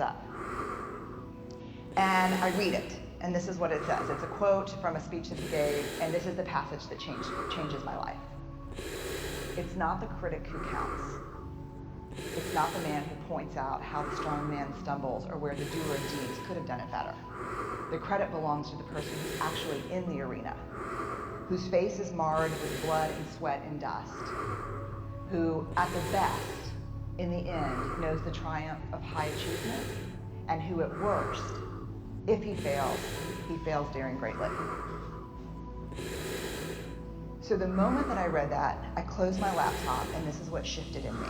up. And I read it, and this is what it says. It's a quote from a speech that he gave, and this is the passage that changes my life. It's not the critic who counts. It's not the man who points out how the strong man stumbles or where the doer of deeds could have done it better. The credit belongs to the person who's actually in the arena, whose face is marred with blood and sweat and dust, who, at the best, in the end, knows the triumph of high achievement, and who, at worst, if he fails daring greatly. So the moment that I read that, I closed my laptop, and this is what shifted in me.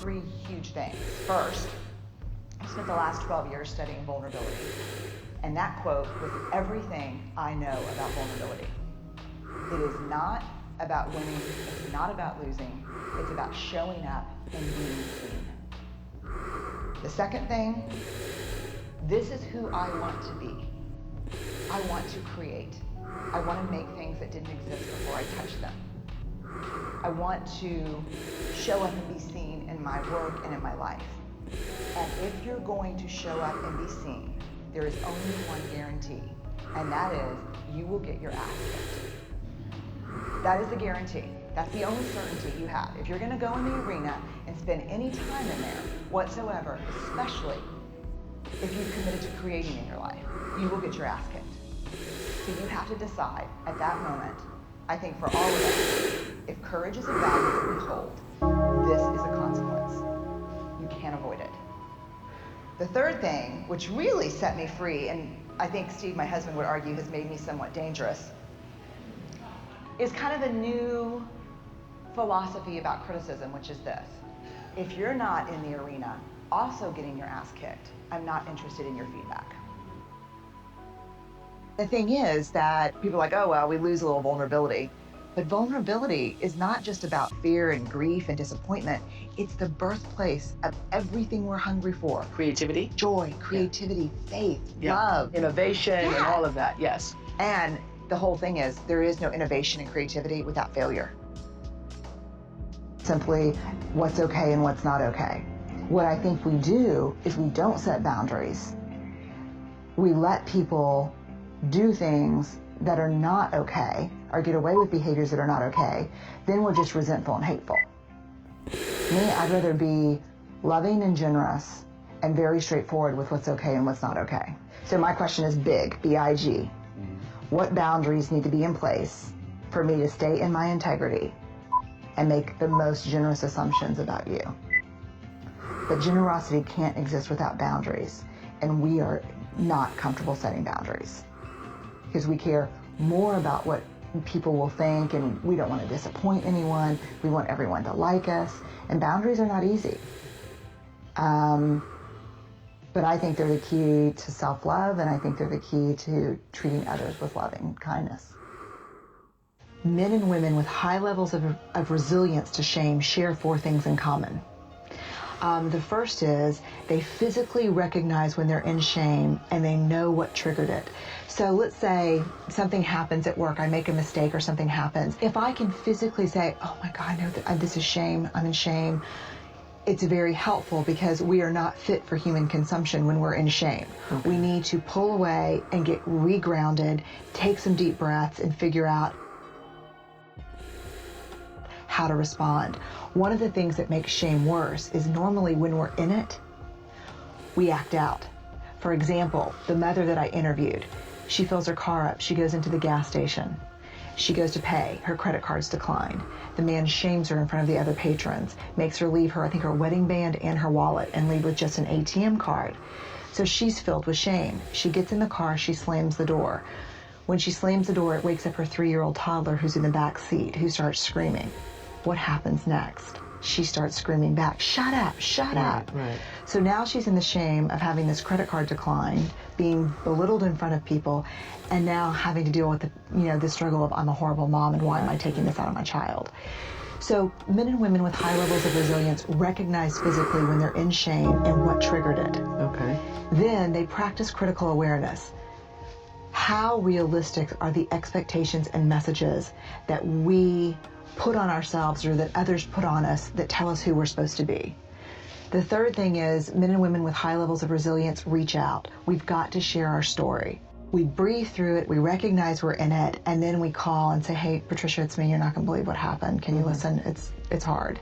3 huge things. First, I spent the last 12 years studying vulnerability, and that quote was everything I know about vulnerability. It is not about winning, it's not about losing, it's about showing up and being seen. The second thing, this is who I want to be. I want to create. I want to make things that didn't exist before I touched them. I want to show up and be seen in my work and in my life. And if you're going to show up and be seen, there is only one guarantee, and that is you will get your ass kicked. That is the guarantee. That's the only certainty you have. If you're going to go in the arena and spend any time in there whatsoever, especially if you've committed to creating in your life, you will get your ass kicked. So you have to decide at that moment, I think for all of us, if courage is a value that we hold, this is a consequence. You can't avoid it. The third thing, which really set me free, and I think Steve, my husband, would argue has made me somewhat dangerous, is kind of a new philosophy about criticism, which is this. If you're not in the arena also getting your ass kicked, I'm not interested in your feedback. The thing is that people are like, oh, well, we lose a little vulnerability. But vulnerability is not just about fear and grief and disappointment. It's the birthplace of everything we're hungry for. Creativity. Joy, creativity, faith, love. Innovation and all of that, yes. And the whole thing is there is no innovation and creativity without failure. Simply what's okay and what's not okay. What I think we do is we don't set boundaries. We let people do things that are not okay or get away with behaviors that are not okay. Then we're just resentful and hateful. Me, I'd rather be loving and generous and very straightforward with what's okay and what's not okay. So my question is big, B-I-G. What boundaries need to be in place for me to stay in my integrity and make the most generous assumptions about you? But generosity can't exist without boundaries, and we are not comfortable setting boundaries because we care more about what people will think, and we don't want to disappoint anyone. We want everyone to like us, and boundaries are not easy. But I think they're the key to self-love, and I think they're the key to treating others with loving kindness. Men and women with high levels of resilience to shame share 4 things in common. The first is they physically recognize when they're in shame and they know what triggered it. So let's say something happens at work, I make a mistake or something happens. If I can physically say, oh my God, I know that this is shame, I'm in shame, it's very helpful because we are not fit for human consumption when we're in shame. Okay. We need to pull away and get regrounded, take some deep breaths and figure out how to respond. One of the things that makes shame worse is normally when we're in it, we act out. For example, the mother that I interviewed, she fills her car up, she goes into the gas station. She goes to pay, her credit card's declined. The man shames her in front of the other patrons, makes her leave her wedding band and her wallet and leave with just an ATM card. So she's filled with shame. She gets in the car, she slams the door. When she slams the door, it wakes up her 3-year-old toddler who's in the back seat, who starts screaming. What happens next? She starts screaming back, shut up, shut up. Right. So now she's in the shame of having this credit card declined, being belittled in front of people, and now having to deal with the struggle of I'm a horrible mom and why am I taking this out on my child? So men and women with high levels of resilience recognize physically when they're in shame and what triggered it. Okay. Then they practice critical awareness. How realistic are the expectations and messages that we put on ourselves or that others put on us that tell us who we're supposed to be? The third thing is men and women with high levels of resilience reach out. We've got to share our story. We breathe through it, we recognize we're in it, and then we call and say, hey, Patricia, it's me. You're not going to believe what happened. Can you listen? It's hard.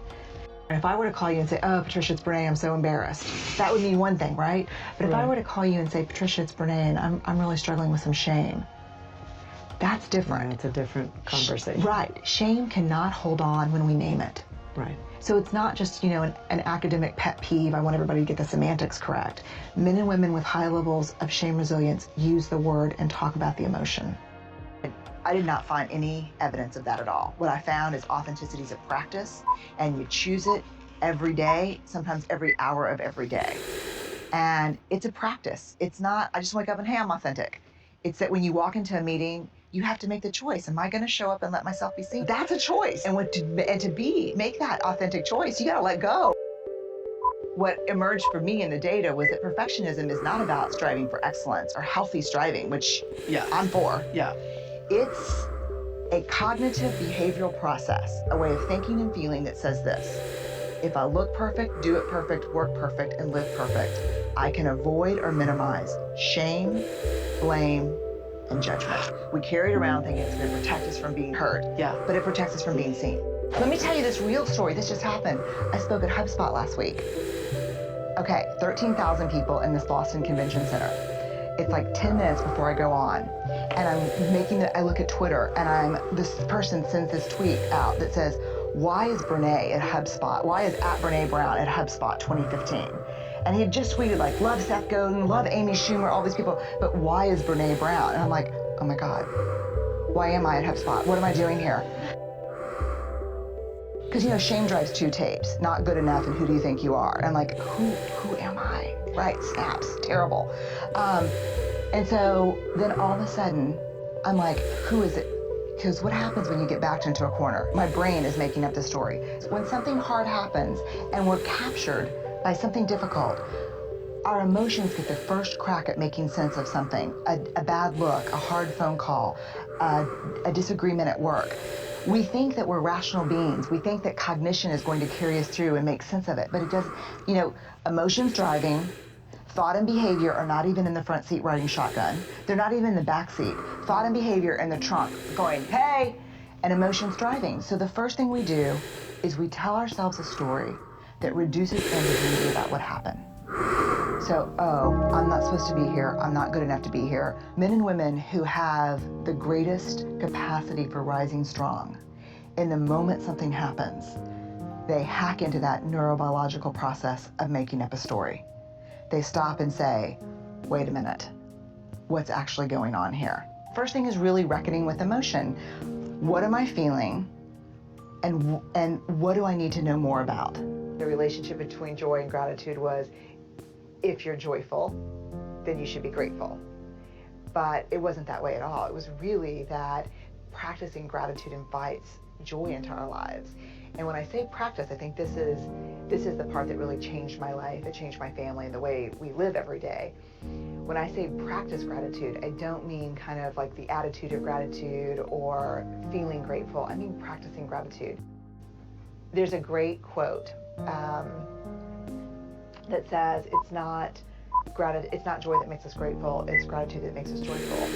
And if I were to call you and say, oh, Patricia, it's Brene, I'm so embarrassed, that would mean one thing, right? But if I were to call you and say, Patricia, it's Brene, and I'm really struggling with some shame, that's different. It's a different conversation. Right. Shame cannot hold on when we name it. Right. So it's not just, an academic pet peeve. I want everybody to get the semantics correct. Men and women with high levels of shame resilience use the word and talk about the emotion. I did not find any evidence of that at all. What I found is authenticity is a practice, and you choose it every day, sometimes every hour of every day. And it's a practice. It's not, I just wake up and, hey, I'm authentic. It's that when you walk into a meeting, you have to make the choice. Am I going to show up and let myself be seen? That's a choice. And make that authentic choice, you got to let go. What emerged for me in the data was that perfectionism is not about striving for excellence or healthy striving, which I'm for. Yeah. It's a cognitive behavioral process, a way of thinking and feeling that says this: if I look perfect, do it perfect, work perfect, and live perfect, I can avoid or minimize shame, blame, and judgment. We carry it around thinking it's going to protect us from being hurt, but it protects us from being seen. Let me tell you this real story. This just happened. I spoke at HubSpot last week. Okay, 13,000 people in this Boston Convention Center. It's like 10 minutes before I go on, and I look at Twitter, and this person sends this tweet out that says, why is Brene at HubSpot? Why is @Brene Brown at HubSpot 2015? And he had just tweeted like, love Seth Godin, love Amy Schumer, all these people, but why is Brene Brown? And I'm like, oh my God, why am I at HubSpot? What am I doing here? Because shame drives 2 tapes, not good enough and who do you think you are? And I'm like, who am I? Right, snaps, terrible. And so then all of a sudden, I'm like, who is it? Because what happens when you get backed into a corner? My brain is making up the story. When something hard happens and we're captured by something difficult, our emotions get the first crack at making sense of something. A bad look, a hard phone call, a disagreement at work. We think that we're rational beings. We think that cognition is going to carry us through and make sense of it, but it does, emotions driving, thought and behavior are not even in the front seat riding shotgun. They're not even in the back seat. Thought and behavior in the trunk going, hey, and emotions driving. So the first thing we do is we tell ourselves a story that reduces ambiguity about what happened. So, I'm not supposed to be here. I'm not good enough to be here. Men and women who have the greatest capacity for rising strong, in the moment something happens, they hack into that neurobiological process of making up a story. They stop and say, wait a minute, what's actually going on here? First thing is really reckoning with emotion. What am I feeling? And what do I need to know more about? The relationship between joy and gratitude was, if you're joyful, then you should be grateful. But it wasn't that way at all. It was really that practicing gratitude invites joy into our lives. And when I say practice, I think this is the part that really changed my life. It changed my family and the way we live every day. When I say practice gratitude, I don't mean kind of like the attitude of gratitude or feeling grateful. I mean practicing gratitude. There's a great quote that says, it's not joy that makes us grateful, it's gratitude that makes us joyful.